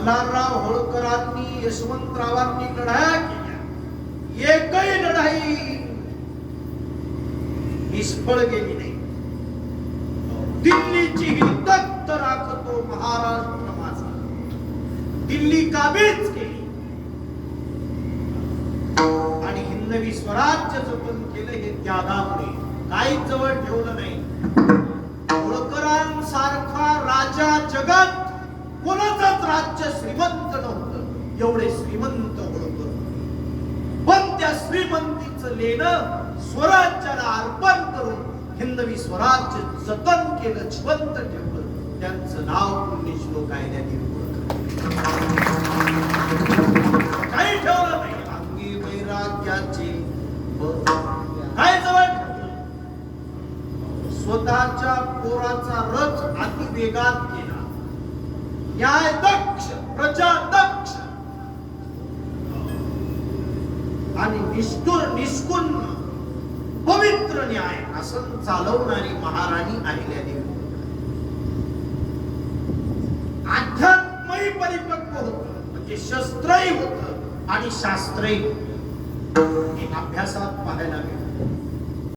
मल्हारराव होळकरांनी यशवंतरावांनी लढाया केल्या, एकही लढाई निष्फळ गेली नाही. दिल्लीची ही दत्त राखतो महाराष्ट्र माझा, दिल्ली काबीज केली आणि हिंदवी स्वराज्य जतन केलं. हे त्यागामुळे काहीच जवळ ठेवलं नाही. होळकरांसारखा राजा जगात कोणाचंच राज्य श्रीमंत नव्हतं, एवढे श्रीमंत होळकर. पण त्या श्रीमंतीचं लेणं स्वराज्याला अर्पण करून हिंदवी स्वराज्य जतन केलं, जिवंत ठेवलं. त्यांचं नाव पुण्यश्लोक कायद्यातील काही ठेवलं नाही. अंगी वैराग्याचे काय जवळ ठेवलं. स्वतःच्या पोराचा रथ अति वेगात केला. न्याय दक्ष, प्रजा दक्ष आणि निष्ठुर निष्कुण पवित्र न्याय असं चालवणारी महाराणी अहिल्यादेवी. अध्यात्मही परिपक्व होत, म्हणजे शस्त्रही होत आणि शास्त्रही होत. हे अभ्यासात पाहायला मिळतं.